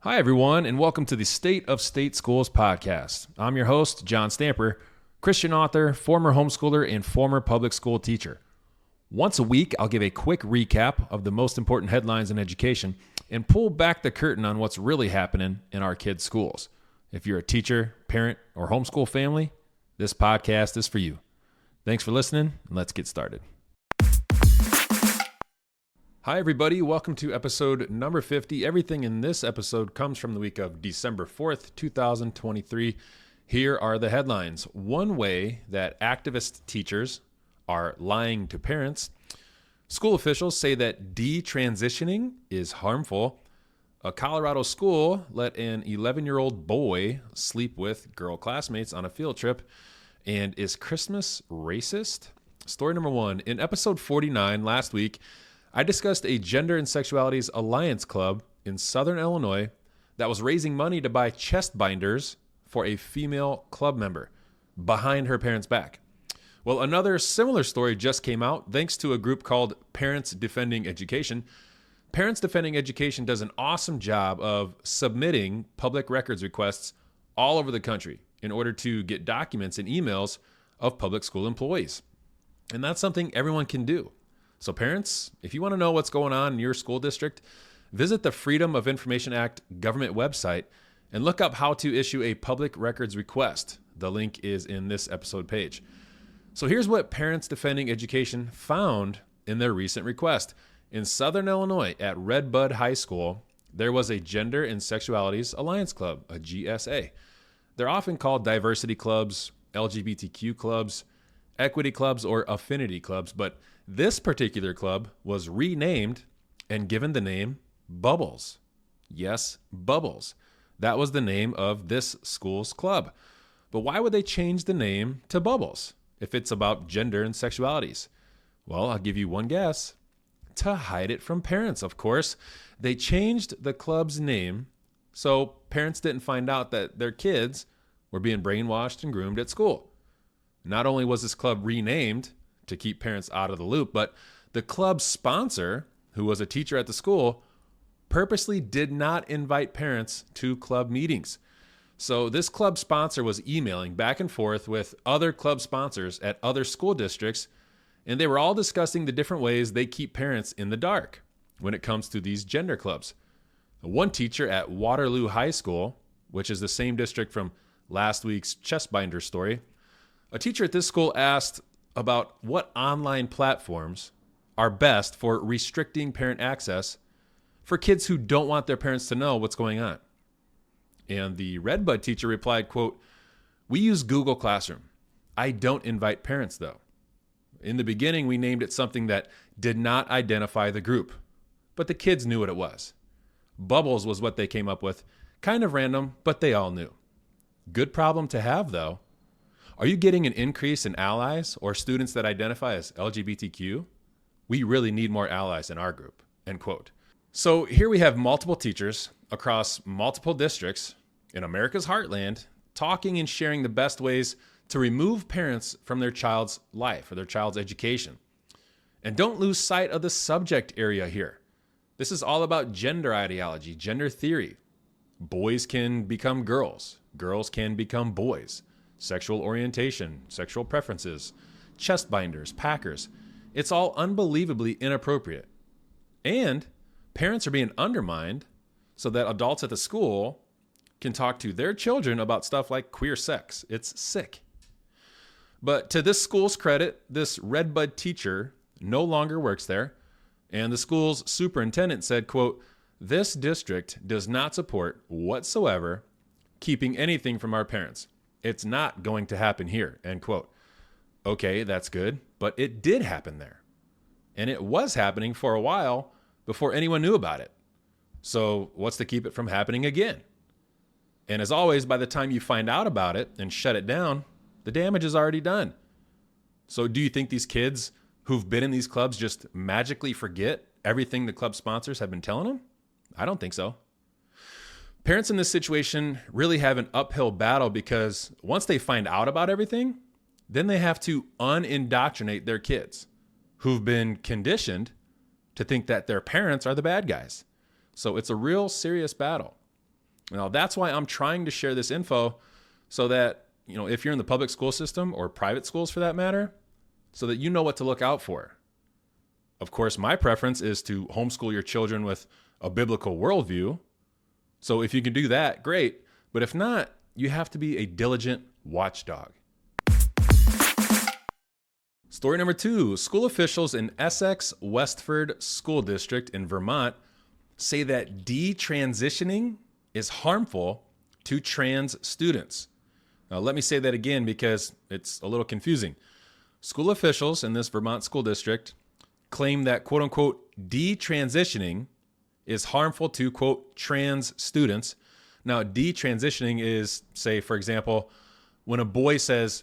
Hi, everyone, and welcome to the State of State Schools podcast. I'm your host, John Stamper, Christian author, former homeschooler, and former public school teacher. Once a week, I'll give a quick recap of the most important headlines in education and pull back the curtain on what's really happening in our kids' schools. If you're a teacher, parent, or homeschool family, this podcast is for you. Thanks for listening, and let's get started. Hi, everybody. Welcome to episode number 50. Everything in this episode comes from the week of December 4th, 2023. Here are the headlines. One way that activist teachers are lying to parents. School officials say that detransitioning is harmful. A Colorado school let an 11-year-old boy sleep with girl classmates on a field trip. And is Christmas racist? Story number one. In episode 49 last week, I discussed a Gender and Sexualities Alliance Club in Southern Illinois that was raising money to buy chest binders for a female club member behind her parents' back. Well, another similar story just came out thanks to a group called Parents Defending Education. Parents Defending Education does an awesome job of submitting public records requests all over the country in order to get documents and emails of public school employees. And that's something everyone can do. So parents, if you want to know what's going on in your school district, visit the Freedom of Information Act government website and look up how to issue a public records request. The link is in this episode page. So here's what Parents Defending Education found in their recent request. In Southern Illinois at Red Bud High School, there was a Gender and Sexualities Alliance Club, a GSA. They're often called diversity clubs, LGBTQ clubs, equity clubs, or affinity clubs, but this particular club was renamed and given the name Bubbles. Yes, Bubbles. That was the name of this school's club. But why would they change the name to Bubbles if it's about gender and sexualities? Well, I'll give you one guess. To hide it from parents, of course. They changed the club's name so parents didn't find out that their kids were being brainwashed and groomed at school. Not only was this club renamed to keep parents out of the loop, but the club's sponsor, who was a teacher at the school, purposely did not invite parents to club meetings. So this club sponsor was emailing back and forth with other club sponsors at other school districts, and they were all discussing the different ways they keep parents in the dark when it comes to these gender clubs. One teacher at Waterloo High School, which is the same district from last week's chest binder story, a teacher at this school asked about what online platforms are best for restricting parent access for kids who don't want their parents to know what's going on. And the Redbud teacher replied, quote, "We use Google Classroom. I don't invite parents, though. In the beginning, we named it something that did not identify the group, but the kids knew what it was. Bubbles was what they came up with. Kind of random, but they all knew. Good problem to have, though. Are you getting an increase in allies or students that identify as LGBTQ? We really need more allies in our group," end quote. So here we have multiple teachers across multiple districts in America's heartland talking and sharing the best ways to remove parents from their child's life or their child's education. And don't lose sight of the subject area here. This is all about gender ideology, gender theory. Boys can become girls. Girls can become boys. Sexual orientation, sexual preferences, chest binders, packers. It's all unbelievably inappropriate. And parents are being undermined so that adults at the school can talk to their children about stuff like queer sex. It's sick. But to this school's credit, this Redbud teacher no longer works there. And the school's superintendent said, quote, "This district does not support whatsoever keeping anything from our parents. It's not going to happen here," end quote. Okay, that's good, but it did happen there. And it was happening for a while before anyone knew about it. So what's to keep it from happening again? And as always, by the time you find out about it and shut it down, the damage is already done. So do you think these kids who've been in these clubs just magically forget everything the club sponsors have been telling them? I don't think so. Parents in this situation really have an uphill battle because once they find out about everything, then they have to unindoctrinate their kids who've been conditioned to think that their parents are the bad guys. So it's a real serious battle. Now, that's why I'm trying to share this info so that, if you're in the public school system or private schools for that matter, so that you know what to look out for. Of course, my preference is to homeschool your children with a biblical worldview. So if you can do that, great. But if not, you have to be a diligent watchdog. Story number 2, school officials in Essex Westford School District in Vermont say that detransitioning is harmful to trans students. Now, let me say that again because it's a little confusing. School officials in this Vermont school district claim that, quote unquote, detransitioning is harmful to, quote, trans students. Now, detransitioning is, say, for example, when a boy says,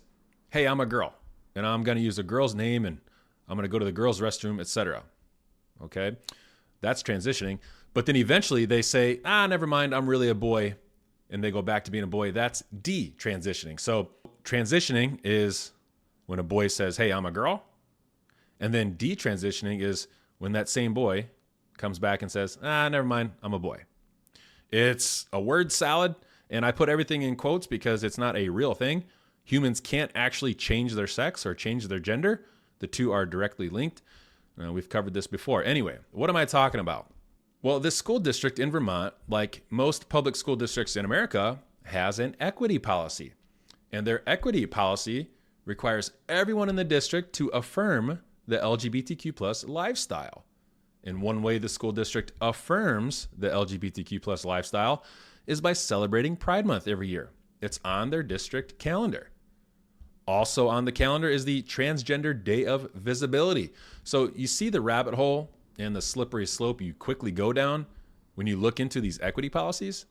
hey, I'm a girl, and I'm going to use a girl's name, and I'm going to go to the girl's restroom, etc. Okay? That's transitioning. But then eventually they say, never mind, I'm really a boy, and they go back to being a boy. That's detransitioning. So transitioning is when a boy says, hey, I'm a girl. And then detransitioning is when that same boy comes back and says, never mind, I'm a boy. It's a word salad, and I put everything in quotes because it's not a real thing. Humans can't actually change their sex or change their gender. The two are directly linked. We've covered this before. Anyway, what am I talking about? Well, this school district in Vermont, like most public school districts in America, has an equity policy. And their equity policy requires everyone in the district to affirm the LGBTQ plus lifestyle. And one way the school district affirms the LGBTQ plus lifestyle is by celebrating Pride Month every year. It's on their district calendar. Also on the calendar is the Transgender Day of Visibility. So you see the rabbit hole and the slippery slope you quickly go down when you look into these equity policies.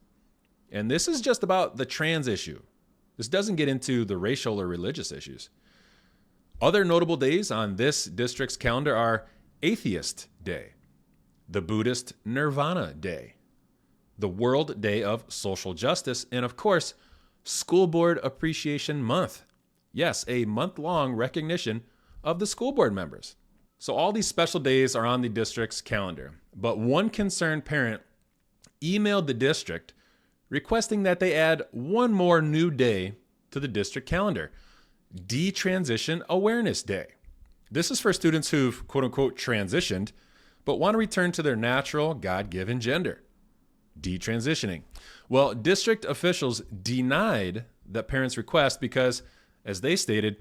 And this is just about the trans issue. This doesn't get into the racial or religious issues. Other notable days on this district's calendar are Atheist Day, the Buddhist Nirvana Day, the World Day of Social Justice, and of course, School Board Appreciation Month. Yes, a month-long recognition of the school board members. So all these special days are on the district's calendar, but one concerned parent emailed the district requesting that they add one more new day to the district calendar, Detransition Awareness Day. This is for students who've, quote unquote, transitioned, but want to return to their natural, God-given gender. Detransitioning. Well, district officials denied the parents' request because, as they stated,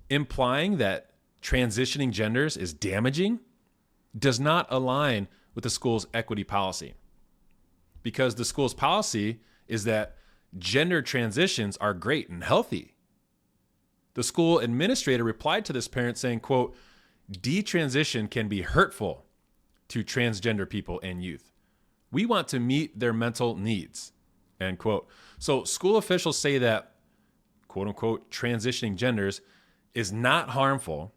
implying that transitioning genders is damaging does not align with the school's equity policy. Because the school's policy is that gender transitions are great and healthy. The school administrator replied to this parent saying, quote, detransition can be hurtful to transgender people and youth. We want to meet their mental needs, end quote. So school officials say that, quote unquote, transitioning genders is not harmful,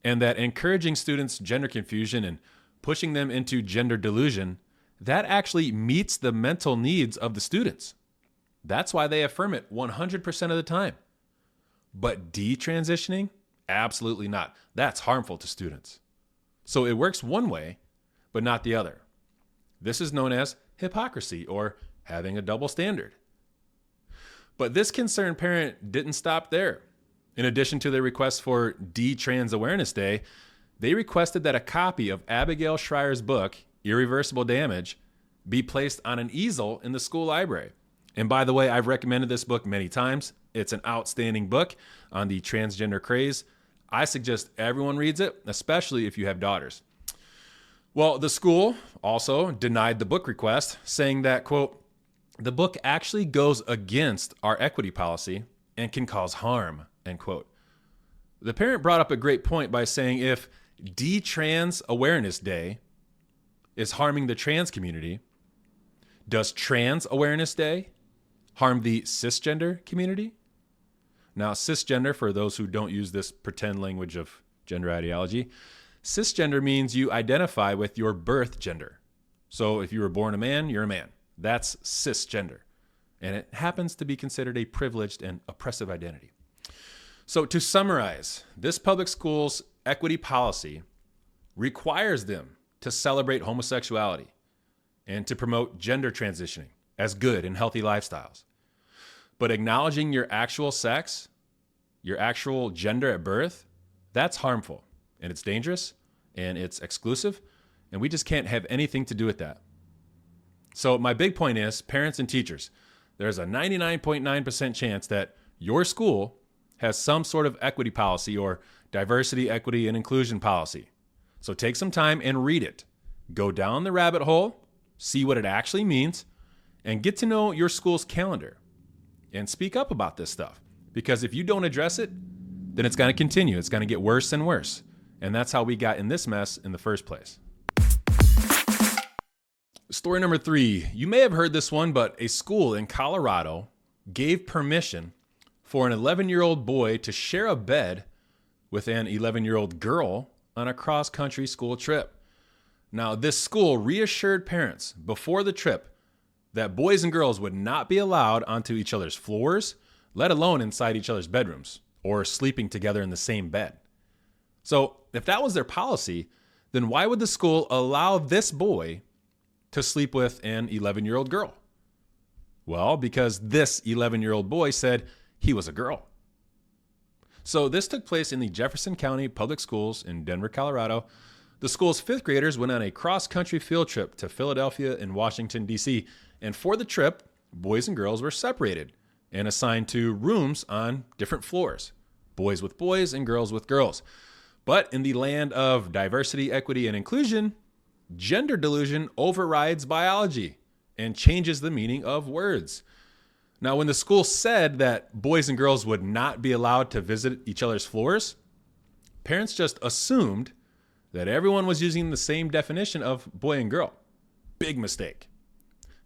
and that encouraging students' gender confusion and pushing them into gender delusion, that actually meets the mental needs of the students. That's why they affirm it 100% of the time. But detransitioning? Absolutely not. That's harmful to students. So it works one way, but not the other. This is known as hypocrisy or having a double standard. But this concerned parent didn't stop there. In addition to their request for Detrans Awareness Day, they requested that a copy of Abigail Schreier's book, Irreversible Damage, be placed on an easel in the school library. And by the way, I've recommended this book many times. It's an outstanding book on the transgender craze. I suggest everyone reads it, especially if you have daughters. Well, the school also denied the book request, saying that, quote, the book actually goes against our equity policy and can cause harm, end quote. The parent brought up a great point by saying if Detrans Awareness Day is harming the trans community, does Trans Awareness Day harm the cisgender community? Now, cisgender, for those who don't use this pretend language of gender ideology, cisgender means you identify with your birth gender. So if you were born a man, you're a man. That's cisgender. And it happens to be considered a privileged and oppressive identity. So to summarize, this public school's equity policy requires them to celebrate homosexuality and to promote gender transitioning. as good and healthy lifestyles. But acknowledging your actual sex, your actual gender at birth, that's harmful and it's dangerous and it's exclusive, and we just can't have anything to do with that. So my big point is, parents and teachers, there's a 99.9% chance that your school has some sort of equity policy or diversity, equity, and inclusion policy. So take some time and read it. Go down the rabbit hole, see what it actually means, and get to know your school's calendar. And speak up about this stuff. Because if you don't address it, then it's going to continue. It's going to get worse and worse. And that's how we got in this mess in the first place. Story number 3. You may have heard this one, but a school in Colorado gave permission for an 11-year-old boy to share a bed with an 11-year-old girl on a cross-country school trip. Now, this school reassured parents before the trip that boys and girls would not be allowed onto each other's floors, let alone inside each other's bedrooms or sleeping together in the same bed. So if that was their policy, then why would the school allow this boy to sleep with an 11-year-old girl? Well, because this 11-year-old boy said he was a girl. So this took place in the Jefferson County Public Schools in Denver, Colorado. The school's 5th graders went on a cross-country field trip to Philadelphia and Washington, D.C. And for the trip, boys and girls were separated and assigned to rooms on different floors, boys with boys and girls with girls. But in the land of diversity, equity, and inclusion, gender delusion overrides biology and changes the meaning of words. Now, when the school said that boys and girls would not be allowed to visit each other's floors, parents just assumed that everyone was using the same definition of boy and girl. Big mistake.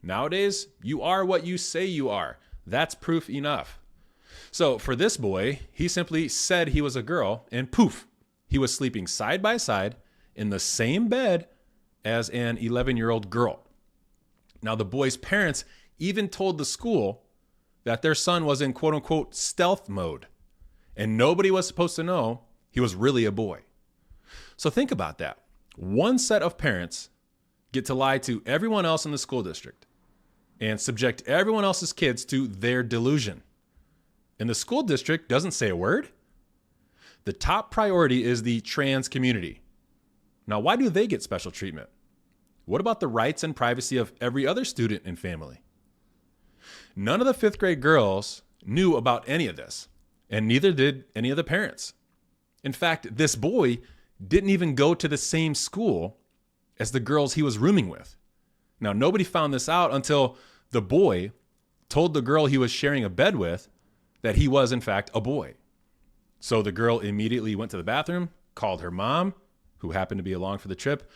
Nowadays, you are what you say you are. That's proof enough. So for this boy, he simply said he was a girl, and poof, he was sleeping side by side in the same bed as an 11-year-old girl. Now, the boy's parents even told the school that their son was in quote-unquote stealth mode, and nobody was supposed to know he was really a boy. So think about that. One set of parents get to lie to everyone else in the school district and subject everyone else's kids to their delusion. And the school district doesn't say a word. The top priority is the trans community. Now, why do they get special treatment? What about the rights and privacy of every other student and family? None of the 5th grade girls knew about any of this, and neither did any of the parents. In fact, this boy didn't even go to the same school as the girls he was rooming with. Now, nobody found this out until the boy told the girl he was sharing a bed with that he was, in fact, a boy. So the girl immediately went to the bathroom, called her mom, who happened to be along for the trip,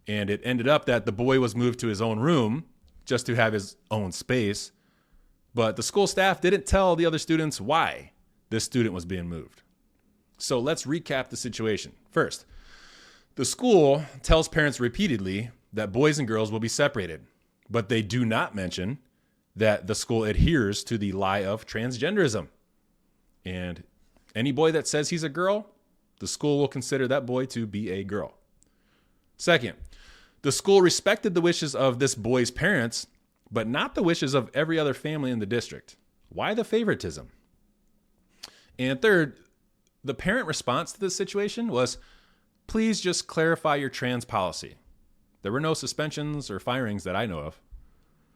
and it ended up that the boy was moved to his own room just to have his own space. But the school staff didn't tell the other students why this student was being moved. So let's recap the situation. First, the school tells parents repeatedly that boys and girls will be separated, but they do not mention that the school adheres to the lie of transgenderism. And any boy that says he's a girl, the school will consider that boy to be a girl. Second, the school respected the wishes of this boy's parents, but not the wishes of every other family in the district. Why the favoritism? And third, the parent response to this situation was, please just clarify your trans policy. There were no suspensions or firings that I know of.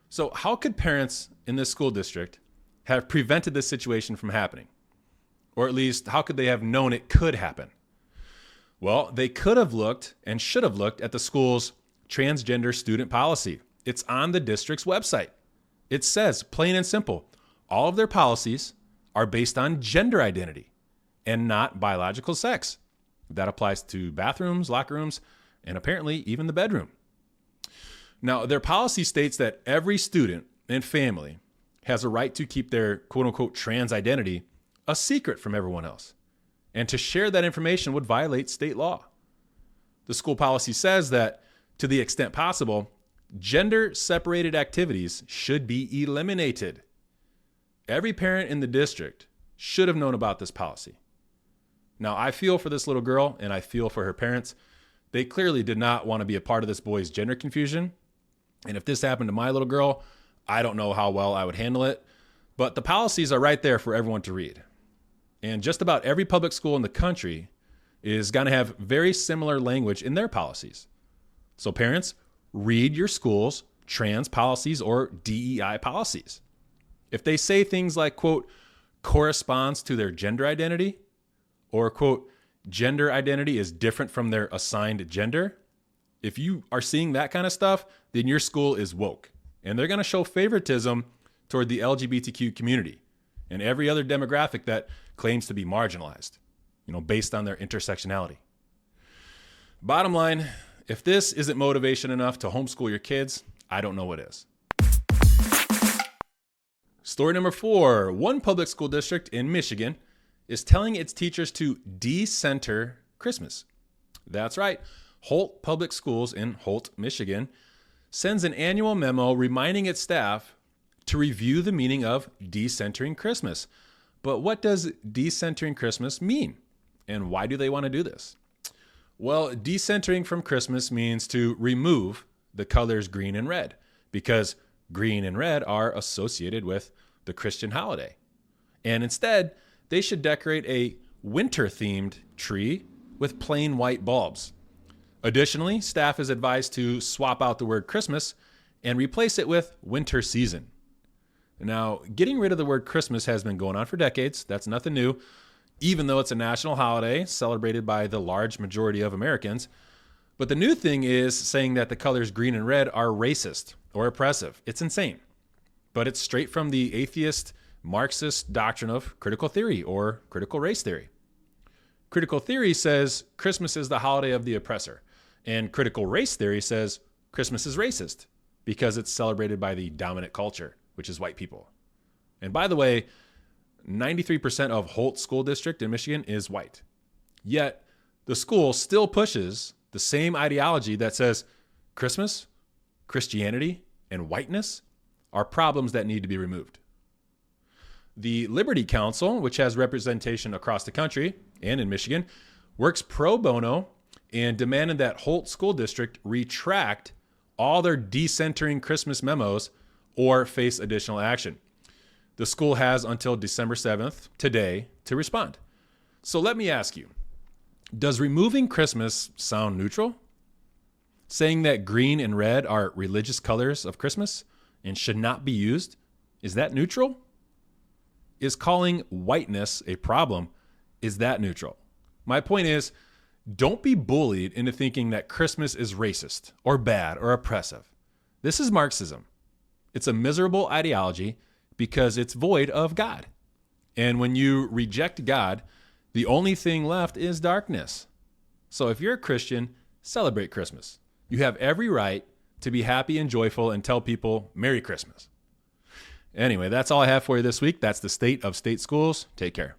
So how could parents in this school district have prevented this situation from happening? Or at least, how could they have known it could happen? Well, they could have looked and should have looked at the school's transgender student policy. It's on the district's website. It says, plain and simple, all of their policies are based on gender identity and not biological sex. That applies to bathrooms, locker rooms, and apparently even the bedroom. Now, their policy states that every student and family has a right to keep their quote-unquote trans identity a secret from everyone else. And to share that information would violate state law. The school policy says that, to the extent possible, gender-separated activities should be eliminated. Every parent in the district should have known about this policy. Now, I feel for this little girl, and I feel for her parents. They clearly did not want to be a part of this boy's gender confusion. And if this happened to my little girl, I don't know how well I would handle it, but the policies are right there for everyone to read. And just about every public school in the country is going to have very similar language in their policies. So parents, read your school's trans policies or DEI policies. If they say things like, quote, corresponds to their gender identity, or, quote, gender identity is different from their assigned gender, if you are seeing that kind of stuff, then your school is woke. And they're going to show favoritism toward the LGBTQ community and every other demographic that claims to be marginalized, based on their intersectionality. Bottom line, if this isn't motivation enough to homeschool your kids, I don't know what is. Story number 4, one public school district in Michigan is telling its teachers to decenter Christmas. That's right. Holt Public Schools in Holt, Michigan, sends an annual memo reminding its staff to review the meaning of decentering Christmas. But what does decentering Christmas mean? And why do they want to do this? Well, decentering from Christmas means to remove the colors green and red, because green and red are associated with the Christian holiday. And instead, they should decorate a winter-themed tree with plain white bulbs. Additionally, staff is advised to swap out the word Christmas and replace it with winter season. Now, getting rid of the word Christmas has been going on for decades. That's nothing new, even though it's a national holiday celebrated by the large majority of Americans. But the new thing is saying that the colors green and red are racist or oppressive. It's insane. But it's straight from the atheist Marxist doctrine of critical theory or critical race theory. Critical theory says Christmas is the holiday of the oppressor, and critical race theory says Christmas is racist because it's celebrated by the dominant culture, which is white people. And by the way, 93% of Holt School District in Michigan is white. Yet, the school still pushes the same ideology that says Christmas, Christianity, and whiteness are problems that need to be removed. The Liberty Council, which has representation across the country and in Michigan, works pro bono and demanded that Holt School District retract all their decentering Christmas memos or face additional action. The school has until December 7th, today, to respond. So let me ask you, does removing Christmas sound neutral? Saying that green and red are religious colors of Christmas and should not be used, is that neutral? Is calling whiteness a problem, is that neutral? My point is, don't be bullied into thinking that Christmas is racist or bad or oppressive. This is Marxism. It's a miserable ideology because it's void of God. And when you reject God, the only thing left is darkness. So if you're a Christian, celebrate Christmas. You have every right to be happy and joyful and tell people Merry Christmas. Anyway, that's all I have for you this week. That's the state of state schools. Take care.